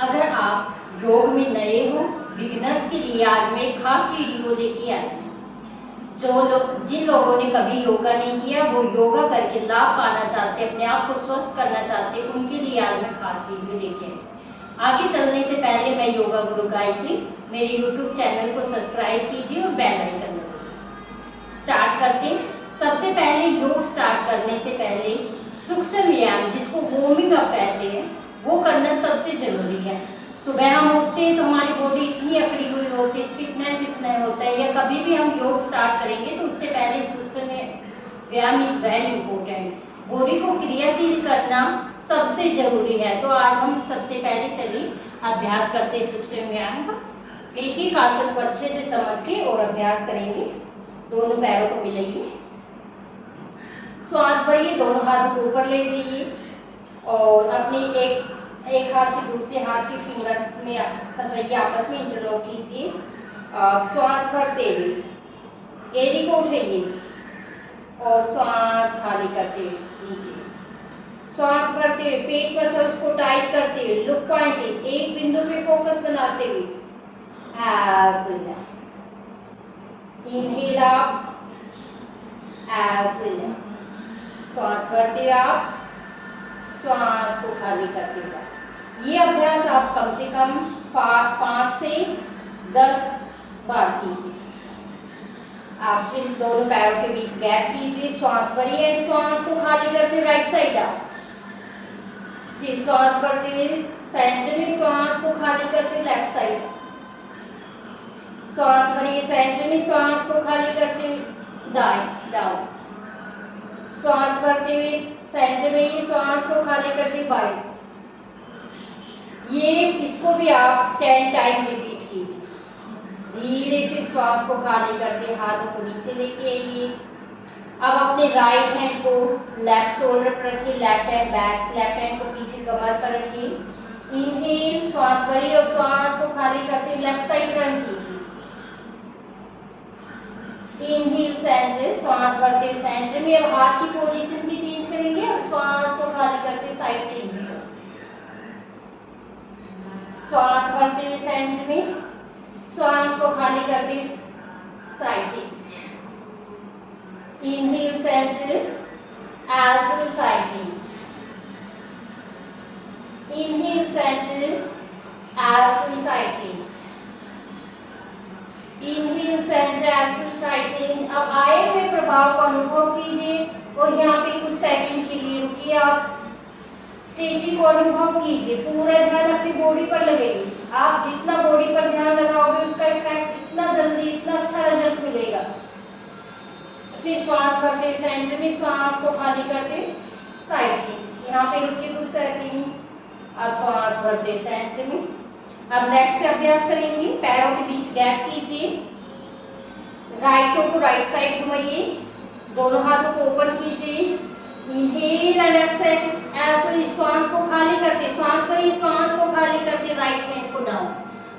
अगर आप योग में नए हो, बिगिनर्स के लिए आज मैं एक खास वीडियो लेके आई हूँ। जिन लोगों ने कभी योगा नहीं किया, वो योगा करके लाभ पाना चाहते, अपने आप को स्वस्थ करना चाहते, उनके लिए आज मैं खास वीडियो लेके आई हूँ। आगे चलने से पहले मैं योगा गुरु गायत्री, मेरे YouTube चैनल को सब्सक्राइब कीजिए और बेल आइकन दबाइए। स्टार्ट करते हैं। सबसे पहले योग स्टार्ट करने से पहले सूक्ष्म व्यायाम, जिसको वार्मिंग अप कहते हैं, वो करना सबसे जरूरी है। सुबह हम उठते हैं तो हमारी बॉडी इतनी अकड़ी हुई होती है, स्टिफनेस इतना होता है, या कभी भी हम योग स्टार्ट करेंगे तो उससे पहले सूक्ष्म व्यायाम इज वेरी इंपॉर्टेंट। बॉडी को क्रियाशील करना सबसे जरूरी है। तो आज हम सबसे पहले चलिए अभ्यास करते हैं सूक्ष्म व्यायाम का। एक एक आसन को अच्छे से समझ के और अभ्यास करेंगे। दोनों पैरों को मिलाइए, श्वास भरिए, दोनों हाथों को ऊपर ले जाइए और अपने एक हाथ से दूसरे हाथ के फिंगर्स में फंसाइए, आपस में इंटरलॉक कीजिए। श्वास भरते हुए एड़ी को उठाइए और श्वास खाली करते हुए नीचे। श्वास भरते हुए पेट मसल्स को टाइट करते हुए लुक पॉइंट एक बिंदु पे फोकस बनाते हुए इनहेल अप, एक्सहेल। श्वास भरते हुए आप श्वास को खाली करते हुए। ये अभ्यास आप कम से कम 5 से 10 बार कीजिए। आप फिर दोनों पैरों के बीच गैप कीजिए, श्वास भरिए, श्वास को खाली करते हुए राइट साइड आप, फिर श्वास भरते हुए सेंटर में, श्वास को खाली करते हुए लेफ्ट साइड, श्वास भरिए सेंटर में, श्वास को खाली करते हुए दाएं डाउन, श्वास भरते हुए सेंटर में, श्वास को खाली करते बाएं। इसको भी आप 10 टाइम रिपीट कीजिए। धीरे से श्वास को खाली करते हाथों को नीचे लेके आइए। अब अपने राइट हैंड को लेफ्ट शोल्डर पर रखिए, left hand back, left hand को पीछे कमर पर रखिए। इनहेल, श्वास भरिए और श्वास को खाली करते लेफ्ट साइड टर्न कीजिए। इनहेल सेंटर, श्वास भरते हुए सेंटर में। अब हाथ की पोजीशन भी चेंज करेंगे और श्वास को खाली करते साइड चेंज करेंगे। श्वास भरते हुए सेंटर में, श्वास को खाली करते हुए side change. Inhale centre, exhale side change. Inhale centre, exhale side change. Inhale centre, exhale side change. अब आए हुए प्रभाव को अनुभव कीजिए और यहाँ पे कुछ सेकंड के लिए रुकिए। आप स्ट्रेचिंग को अनुभव कीजिए, पूरा ध्यान अपनी बॉडी पर लगाइए। आप जितना बॉडी पर ध्यान लगाओगे उसका इफेक्ट इतना जल्दी, इतना अच्छा रिजल्ट मिलेगा। फिर श्वास भरते सेंटर में, श्वास को खाली करते साइड चेंज। यहाँ पे रुकिए कुछ सेकंड। अब श्वास भरते सेंटर में। अब नेक्स्ट अभ्यास करेंगे, पैरों के बीच गैप कीजिए, राइटों को राइट साइड घुमाइए, दोनों हाथों को ऊपर कीजिए। इनहेल एंड एक्सहेल, श्वास को खाली करते, श्वास भरिए, श्वास को खाली करते राइट हैंड को डाउन।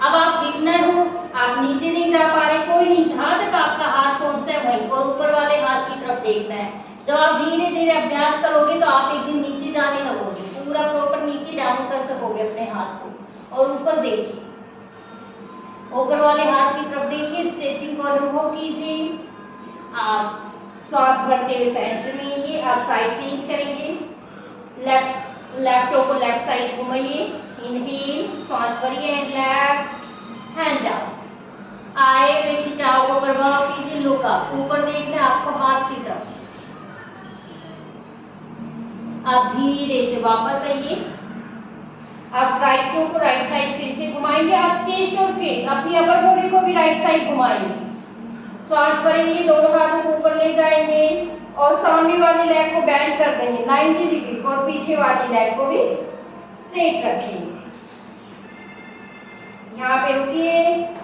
अब आप बिगनर हो, आप नीचे नहीं जा पा रहे, कोई नहीं, जहां तक आपका हाथ पहुंचता है वहीं और ऊपर वाले हाथ की तरफ देखना है। जब आप धीरे धीरे अभ्यास करोगे तो आप एक दिन नीचे जाने लगोगे, पूरा प्रॉपर नीचे डाउन कर सकोगे अपने हाथ को। और ऊपर देखिए, ऊपर वाले हाथ की तरफ देखिए, स्ट्रेचिंग को अनुभव कीजिए। आप श्वास भरते हुए सेंटर में आइए। आप साइड चेंज करेंगे, लेफ्टों को लेफ्ट साइड घुमाइए। इनहेल, श्वास भरिए एंड लेफ्ट हैंड डाउन। आए हुए खिंचाव को प्रभाव कीजिए, लुक अप, ऊपर देखना है आपको हाथ की तरफ। आप धीरे से वापस आइए। आप राइटों को राइट साइड फिर से घुमाएंगे। आप चेस्ट और फेस, अपनी अपर बॉडी को भी राइट साइड घुमाएंगे। श्वास भरेंगे, दोनों हाथों को ऊपर ले जाएंगे और सामने वाली लेग को बेंड कर देंगे 90 डिग्री और पीछे वाली लेग को भी स्ट्रेट रखेंगे। यहाँ पे रुकिए,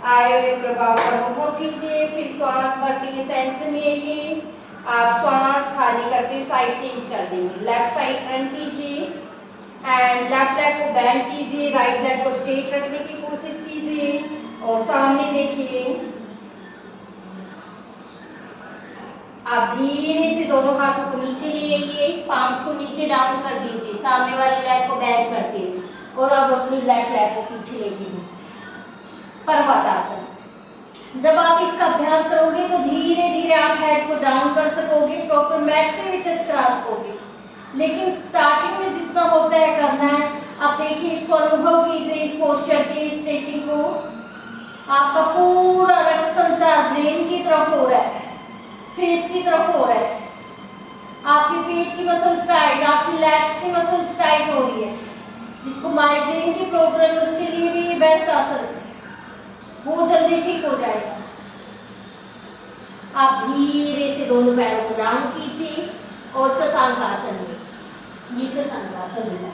आए हुए प्रभाव का अनुभव कीजिए। फिर श्वास भरते हुए सेंटर में आइए। आप श्वास खाली करते हुए साइड चेंज कर देंगे, लेफ्ट साइड टर्न कीजिए एंड लेफ्ट लेग को बेंड कीजिए, राइट लेग को स्ट्रेट रखने की कोशिश कीजिए और सामने देखिए। आप धीरे से दोनों हाथों को नीचे ले आइए, पाम्स को नीचे डाउन कर दीजिए, सामने वाली लेग को बेंड करके और अब अपनी लेफ्ट लेग को पीछे लेके जाइए, पर्वतासन। जब आप इसका अभ्यास करोगे तो धीरे धीरे आप हेड को डाउन कर सकोगे, प्रॉपर मैट से भी टच करा सकोगे। लेकिन स्टार्टिंग में जितना होता है करना है, आप देखिए इसको अनुभव कीजिए, इस पोस्चर की स्ट्रेचिंग को। आपका पूरा रक्त संचार ब्रेन की तरफ हो रहा है, फेस की तरफ हो रहा है, आपके पेट की मसल्स टाइट, आपकी लेग्स की मसल्स टाइट हो रही है। जिसको माइग्रेन की प्रॉब्लम है उसके लिए भी ये बेस्ट आसन है, वो जल्दी ठीक हो जाएगा। आप धीरे से दोनों पैरों को डाउन कीजिए और शशांकासन में, ये शशांकासन में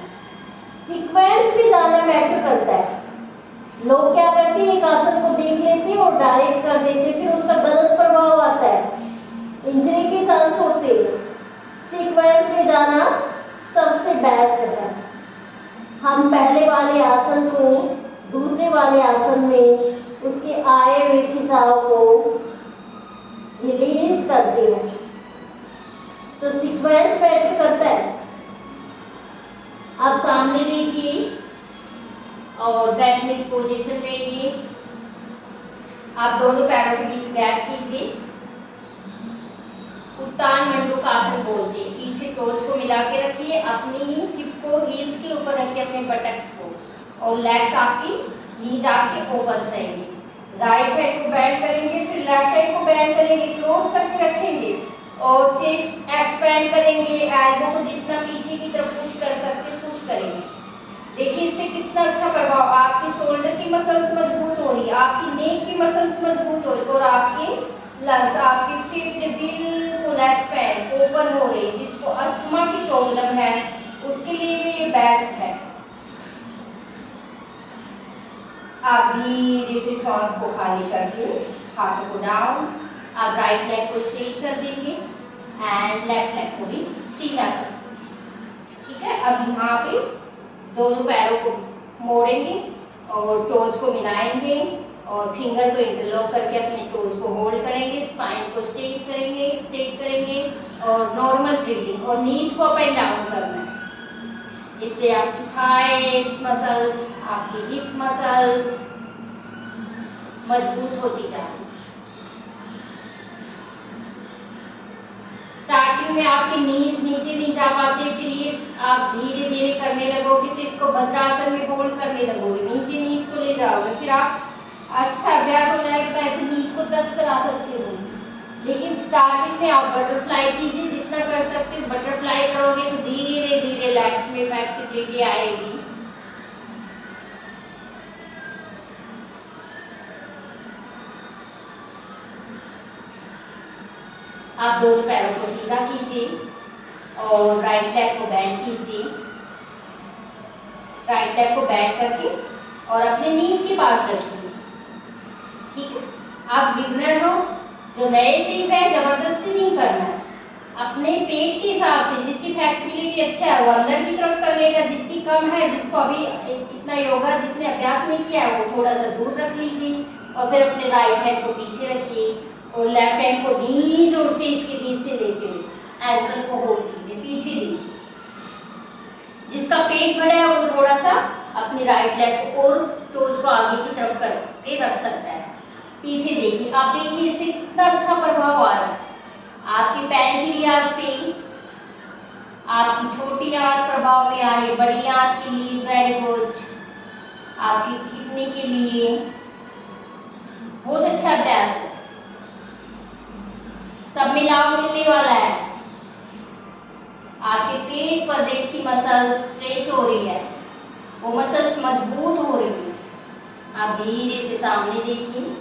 सीक्वेंस भी ज्यादा मैटर करता है। लोग क्या करते हैं, एक आसन को देख लेते हैं और डायरेक्ट कर देते हैं, फिर उसका गलत प्रभाव आता है, इंजरी के चांस होते हैं। सीक्वेंस में जाना सबसे बेस्ट है। हम पहले वाले आसन को दूसरे वाले आसन में उसके आए हुए खिंचाव को रिलीज करते हैं, तो सीक्वेंस मैटर करता है। आप सामने देखिए और बैकनिक पोजीशन में ये आप दोनों पैरों के बीच गैप कीजिए, उत्तान मंडूकासन बोलते हैं। पीछे टोज को मिला के रखिए, अपनी ही हिप को हील्स के ऊपर रखिए, अपने बटक्स को, और लेग्स आपकी नीज आपके ओपन रहेंगे। राइट हैंड को बेंड करेंगे, फिर लेफ्ट हैंड को बेंड करेंगे, क्लोज करके रखेंगे और चेस्ट एक्सपेंड करेंगे। एल्बो को जितना पीछे की तरफ पुश कर सकते पुश करेंगे। देखिए इससे कितना अच्छा प्रभाव, आपकी शोल्डर की मसल्स मजबूत हो रही है, आपकी नेक की मसल्स मजबूत हो रही है और आपकी लंग्स, आपकी फेफड़े बिल्कुल एक्सपेंड ओपन हो रही है। जिसको अस्थमा की प्रॉब्लम है उसके लिए भी ये बेस्ट है। आप धीरे से सांस को खाली करके हाथों को डाउन, आप राइट लेग को स्ट्रेट कर देंगे एंड लेफ्ट लेग को भी सीधा कर, ठीक है। अब यहाँ पे दोनों पैरों को मोड़ेंगे और टोज को मिलाएंगे और फिंगर को इंटरलॉक करके अपने टोज को होल्ड करेंगे, स्पाइन को स्ट्रेट करेंगे और नॉर्मल ब्रीदिंग और नीज को अप एंड डाउन करना है। इससे आपकी थाइस मसल्स, आपकी हिप मसल्स मजबूत होती जाएगी। स्टार्टिंग में आपके नीज नीचे नहीं जा पाते, फिर ये आप धीरे धीरे करने लगोगे तो इसको भद्रासन में होल्ड करने लगोगे, नीचे नीज को ले जाओगे, फिर आप अच्छा अभ्यास हो जाएगा तो ऐसे नीज को टच करा सकते हो। लेकिन स्टार्टिंग में आप बटरफ्लाई कीजिए, जितना कर सकते हो बटरफ्लाई करोगे तो धीरे धीरे लेग्स में फ्लेक्सिबिलिटी आएगी। आप दोनों पैरों को सीधा कीजिए और राइट लेग को बेंड कीजिए, राइट लेग को बेंड करके और अपने नीज के पास रखिए, ठीक है। आप बिगनर हो, जो नए सीख रहे हैं, जबरदस्ती नहीं करना है, अपने पेट के हिसाब से जिसकी फ्लेक्सिबिलिटी अच्छा है वो अंदर की तरफ कर लेगा, जिसकी कम है, जिसको अभी इतना योगा जिसने अभ्यास नहीं किया है वो थोड़ा सा दूर रख लीजिए और फिर अपने राइट हैंड को पीछे रखिए और लेफ्ट हैंड को नीज और चेस्ट के बीच से लेते हुए एंकल को होल्ड कीजिए, पीछे देखिए। जिसका पेट बड़ा है वो थोड़ा सा अपनी राइट लेग को और टोज को आगे की तरफ करके रख सकता है, पीछे देखिए। आप देखिए इससे कितना अच्छा प्रभाव आ रहा है आपके पैंक्रियाज पे, आपकी छोटी आंत प्रभाव में आ रही है, बड़ी आंत के लिए वेरी गुड, आपकी किडनी के लिए बहुत अच्छा अभ्यास है, सब मिलाव मिलने वाला है। आपके पेट प्रदेश की मसल्स स्ट्रेच हो रही है, वो मसल्स मजबूत हो रही है। आप धीरे से सामने देखिए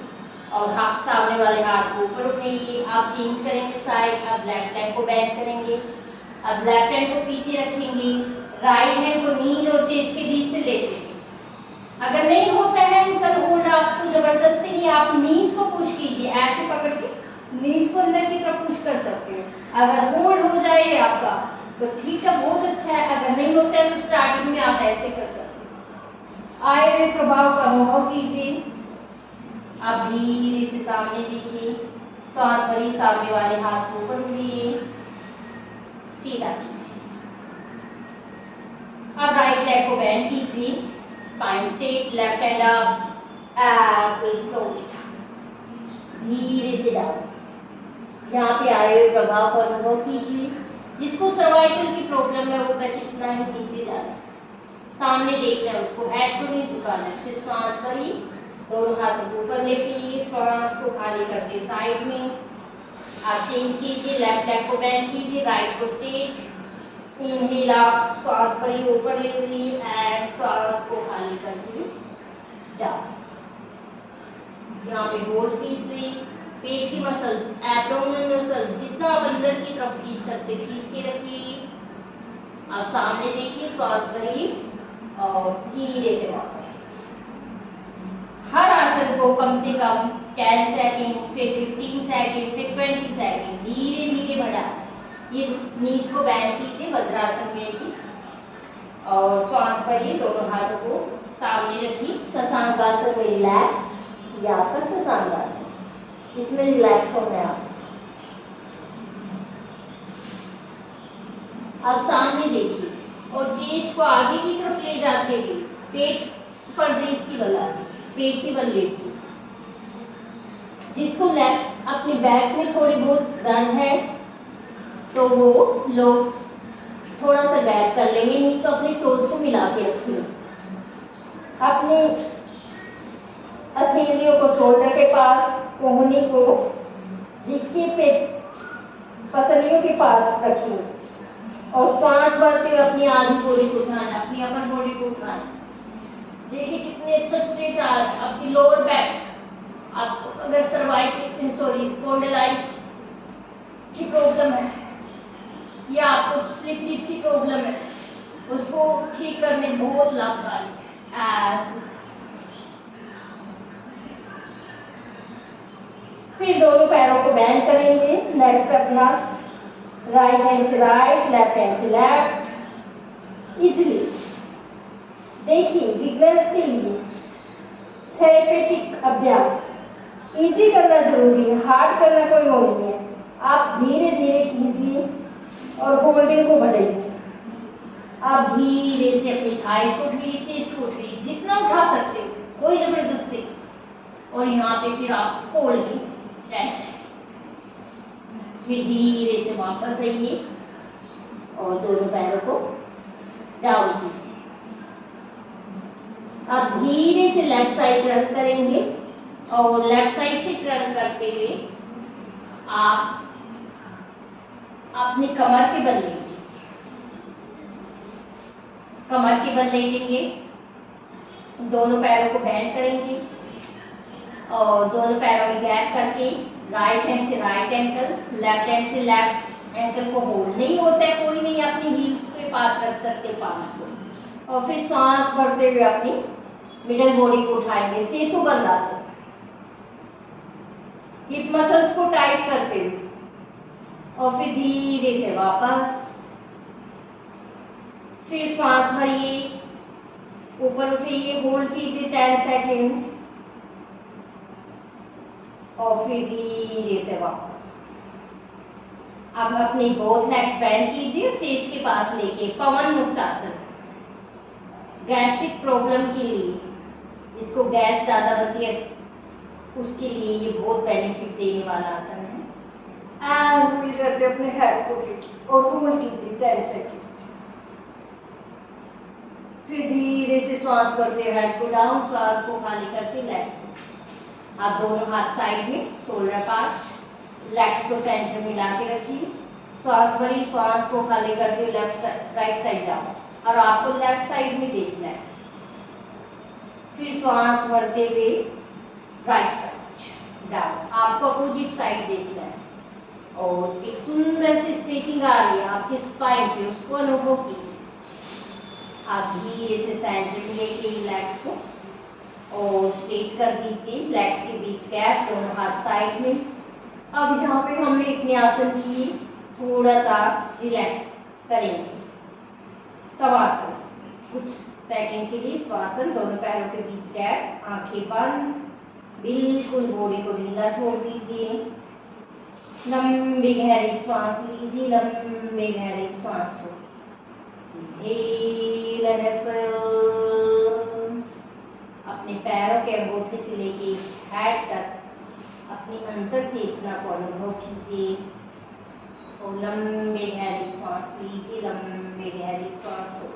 और हाथ सामने वाले हाथ को ऊपर उठाइए। आप चेंज करेंगे साइड, अब लेफ्ट हैंड को बेंड करेंगे, अब लेफ्ट हैंड को पीछे रखेंगे, राइट हैंड को नीज और चेस्ट के बीच से लेते हैं। अगर नहीं होता है एंकल होल्ड, आप तो जबरदस्ती नहीं, आप नीज को पुश कीजिए, ऐसे पकड़ के नीज को अंदर की तरफ पुश कर सकते हैं। अगर होल्ड हो जाए आपका तो ठीक है, बहुत अच्छा है। अगर नहीं होता है तो स्टार्टिंग में आप ऐसे कर सकते हैं। आए हुए प्रभाव का अनुभव कीजिए। आप धीरे से सामने देखिए, सांस भरी, सामने वाले हाथ को ऊपर उठाइए, सीधा कीजिए। अब राइट लेग को बेंड कीजिए spine straight, left hand up and फिर स्लोली धीरे से डाउन। यहाँ पे आए हुए प्रभाव को अनुभव कीजिए। जिसको सर्वाइकल की प्रॉब्लम है वो बस इतना ही नीचे जाना है, सामने देखना है, उसको हेड को नहीं झुकाना है। फिर सांस भरी, दोनों हाथों को ऊपर लेके सांस को खाली करके साइड में आप चेंज कीजिए। लेफ्ट लेग को बेंड कीजिए, राइट को स्ट्रेट। इनहेल आप सांस भरी ऊपर ले लीजिए एंड सांस को खाली करके डाउन। यहाँ पे होल्ड कीजिए। पेट की मसल्स, एब्डोमिनल मसल्स जितना आप अंदर की तरफ खींच सकते खींच के रखिए। आप सामने देखिए, सांस भरिए और धीरे से वापस। हर आसन को कम से कम 10 सेकेंड, फिर 15 सेकेंड, फिर 20 सेकेंड धीरे धीरे बढ़ा। ये नीच को बैंड कीजिए वज्रासन में ही और सांस भरिए, दोनों हाथों को सामने रखिए। शशांकासन में रिलैक्स, या आपका शशांकासन, इसमें रिलैक्स होना है आप। अब सामने देखिए और चेस्ट को आगे की तरफ ले जाते हुए पेट पर की बल आती, पेट की बल लीजिए। जिसको अपने बैक में थोड़ी बहुत दर्द है तो वो लोग थोड़ा सा गैप कर लेंगे, नहीं तो अपने टोज को मिला के रखिए। अपने हथेलियों को शोल्डर के पास, कोहनी को हिचके पे पसलियों के पास रखिए और सांस भरते हुए अपनी आधी बॉडी को उठाना, अपनी अपर बॉडी को उठाना। देखिए कितने अच्छा स्ट्रेच आ रहा है। आपकी लोअर बैक, आपको अगर सर्वाइकल स्पॉन्डिलाइटिस की प्रॉब्लम है या आपको स्लिप डिस्क की प्रॉब्लम है, उसको ठीक करने में बहुत लाभकारी है। फिर दोनों पैरों को बेंड करेंगे। नेक्स्ट अभ्यास, राइट हैंड से राइट, लेफ्ट हैंड से लेफ्ट। इजिली देखिए, बिगनर्स के लिए थेरेपेटिक अभ्यास इजी करना जरूरी है, हार्ड करना कोई वो नहीं है। आप धीरे धीरे कीजिए और होल्डिंग को बढ़ाइए। आप धीरे से अपनी थाइस को उठाइए, चेस्ट को उठाइए, जितना उठा सकते हो, कोई जबरदस्ती। और यहाँ पे फिर आप होल्ड कीजिए, फिर धीरे से वापस आइए और दोनों पैरों को डाउन कीजिए। आप धीरे से लेफ्ट साइड टर्न करेंगे और लेफ्ट साइड से टर्न करते हुए आप अपनी कमर के बल लीजिए, कमर के बल ले लेंगे। दोनों पैरों को बेंड करेंगे और दोनों पैरों में गैप करके राइट हैंड से राइट एंकल, लेफ्ट हैंड से लेफ्ट एंकल को होल्ड नहीं होता है, कोई नहीं, अपनी हील्स के पास रख सकते पास को। और फिर सांस भरते हुए अपनी मिडल बॉडी को उठाएंगे, सेतु बंद आसन। हिप मसल्स को टाइट करते हुए और फिर धीरे से वापस। फिर सांस भरिए, ऊपर उठाइए, होल्ड कीजिए 10 सेकेंड और फिर धीरे से वापस। अब अपने बोथ लेग्स बेंड कीजिए, चेस्ट के पास लेके पवन मुक्त आसन। गैस्ट्रिक प्रॉब्लम के लिए, जिसको गैस ज्यादा बनती है, उसके लिए ये बहुत बेनिफिट देने वाला आसन है। एंड फील करते अपने हेड को और होल्ड कीजिए 10 सेकेंड। फिर धीरे से सांस भरते हेड को डाउन, सांस को खाली करके लेग्स को। आप दोनों हाथ साइड में, शोल्डर पार्ट, लेग्स को सेंटर में ला के रखिए। सांस भरी, सांस को खाली करके लेफ्ट राइट साइड डाउन और आपको लेफ्ट साइड में देखना है। फिर सांस भरते हुए राइट साइड डाउन, आपको अपोजिट साइड देखना है। और एक सुंदर सी स्ट्रेचिंग आ रही है आपके स्पाइन पे, उसको अनुभव कीजिए। आप धीरे से सेंटर में लेके लेग्स को और स्ट्रेट कर दीजिए, लेग्स के बीच गैप, दोनों हाथ साइड में। अब यहाँ पे हमने इतने आसन किए, थोड़ा सा रिलैक्स करेंगे। शवासन, कुछ सेकंड के लिए श्वासन, दोनों पैरों के बीच गैप, आंखें बंद, बिल्कुल बॉडी को ढीला छोड़ दीजिए। लंबी गहरी सांस लीजिए, लंबी गहरी सांस छोड़िए। Inhale and exhale. अपने पैरों के अंगूठे से लेके हेड तक अपनी अंतर चेतना को अनुभव कीजिए और लंबे गहरी सांस लीजिए। लंबे गहरी सांस हो,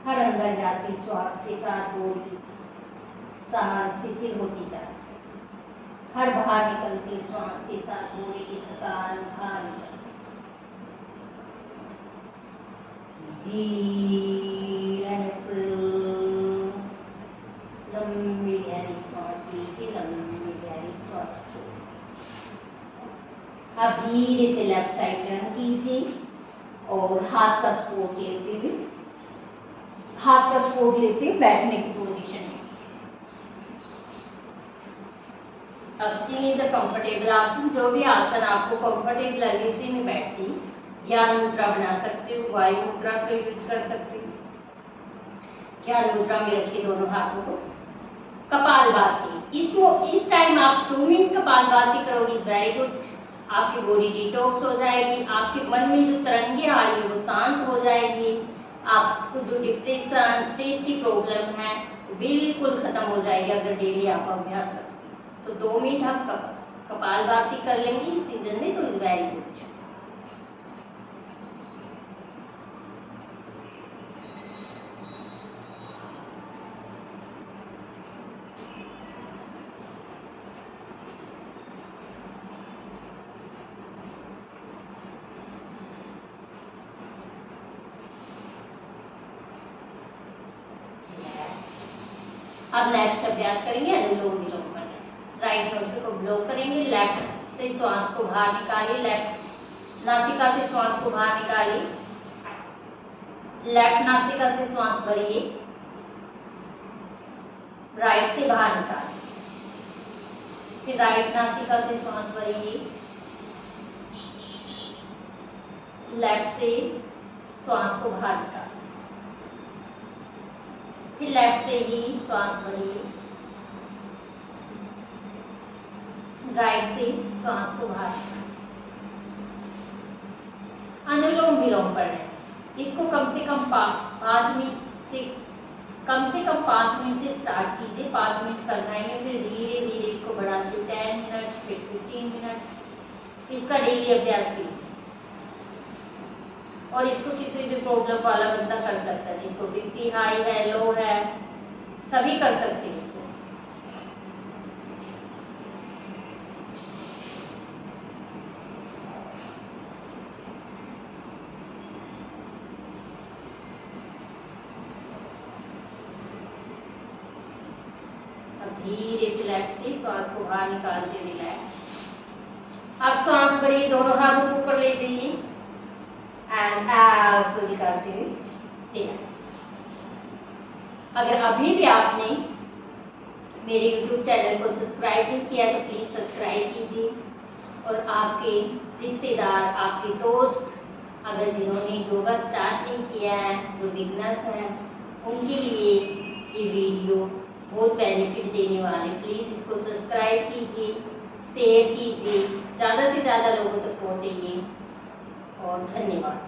हर अंदर जाती श्वास के साथ बॉडी सांस शिथिल होती जाती, हर बाहर निकलती श्वास के साथ बॉडी की थकान बाहर निकलती। लंबी गहरी सांस लीजिए, लंबी गहरी सांस छोड़िए। आप धीरे से लेफ्ट साइड टर्न कीजिए और हाथ का सपोर्ट लेते हुए बैठने की पोजीशन में। अब स्टिल इन द कंफर्टेबल आसन, जो भी आसन आपको कंफर्टेबल लगे उसी में बैठिए। ज्ञान मुद्रा बना सकते हो, वायु मुद्रा का यूज कर सकते हो। ज्ञान मुद्रा में रखिए दोनों हाथों को। कपालभाति, इसको इस टाइम आप 2 मिनट कपालभाति करोगे, वेरी गुड। आपकी बॉडी डिटॉक्स हो जाएगी, आपके मन में जो तरंगे आ रही है वो शांत हो जाएगी। आपको जो डिप्रेशन स्ट्रेस की प्रॉब्लम है बिल्कुल खत्म हो जाएगी अगर डेली आप अभ्यास करें तो। 2 मिनट आप कपालभाति कर लेंगे इस सीजन में तो इज वेरी गुड। अब नेक्स्ट अभ्यास करेंगे अनुलोम विलोम करना। राइट नोस्ट्रल को ब्लो करेंगे, लेफ्ट से श्वास को बाहर निकालिए, लेफ्ट नासिका से श्वास को बाहर निकालिए, लेफ्ट नासिका से श्वास भरिए, राइट से बाहर निकालिए, फिर राइट नासिका से श्वास भरिए, लेफ्ट से श्वास को बाहर निकालिए, फिर लेफ्ट से ही श्वास भरिए, राइट से श्वास को बाहर निकालिए। अनुलोम विलोम पढ़ना है। इसको कम से कम 5 मिनट से स्टार्ट कीजिए। 5 मिनट करना है, फिर धीरे धीरे इसको बढ़ाते 10 मिनट, फिर 15 मिनट। इसका डेली अभ्यास कीजिए और इसको किसी भी प्रॉब्लम वाला बंदा कर सकता है, जिसको बीपी हाई है, लो है, सभी कर सकते हैं इसको। अब धीरे से लेफ्ट से श्वास को बाहर निकालते हुए रिलैक्स। अब श्वास भरिए, दोनों हाथों को ऊपर ले जाइए एंड एक्सहेल करते हुए रिलैक्स। अगर अभी भी आपने मेरे YouTube चैनल को सब्सक्राइब नहीं किया तो प्लीज़ सब्सक्राइब कीजिए और आपके रिश्तेदार, आपके दोस्त अगर जिन्होंने योगा स्टार्ट नहीं किया है, जो बिगनर्स हैं, उनके लिए ये वीडियो बहुत बेनिफिट देने वाले। प्लीज़ इसको सब्सक्राइब कीजिए, शेयर कीजिए, ज़्यादा से ज़्यादा लोगों तक पहुँचाइए और धन्यवाद।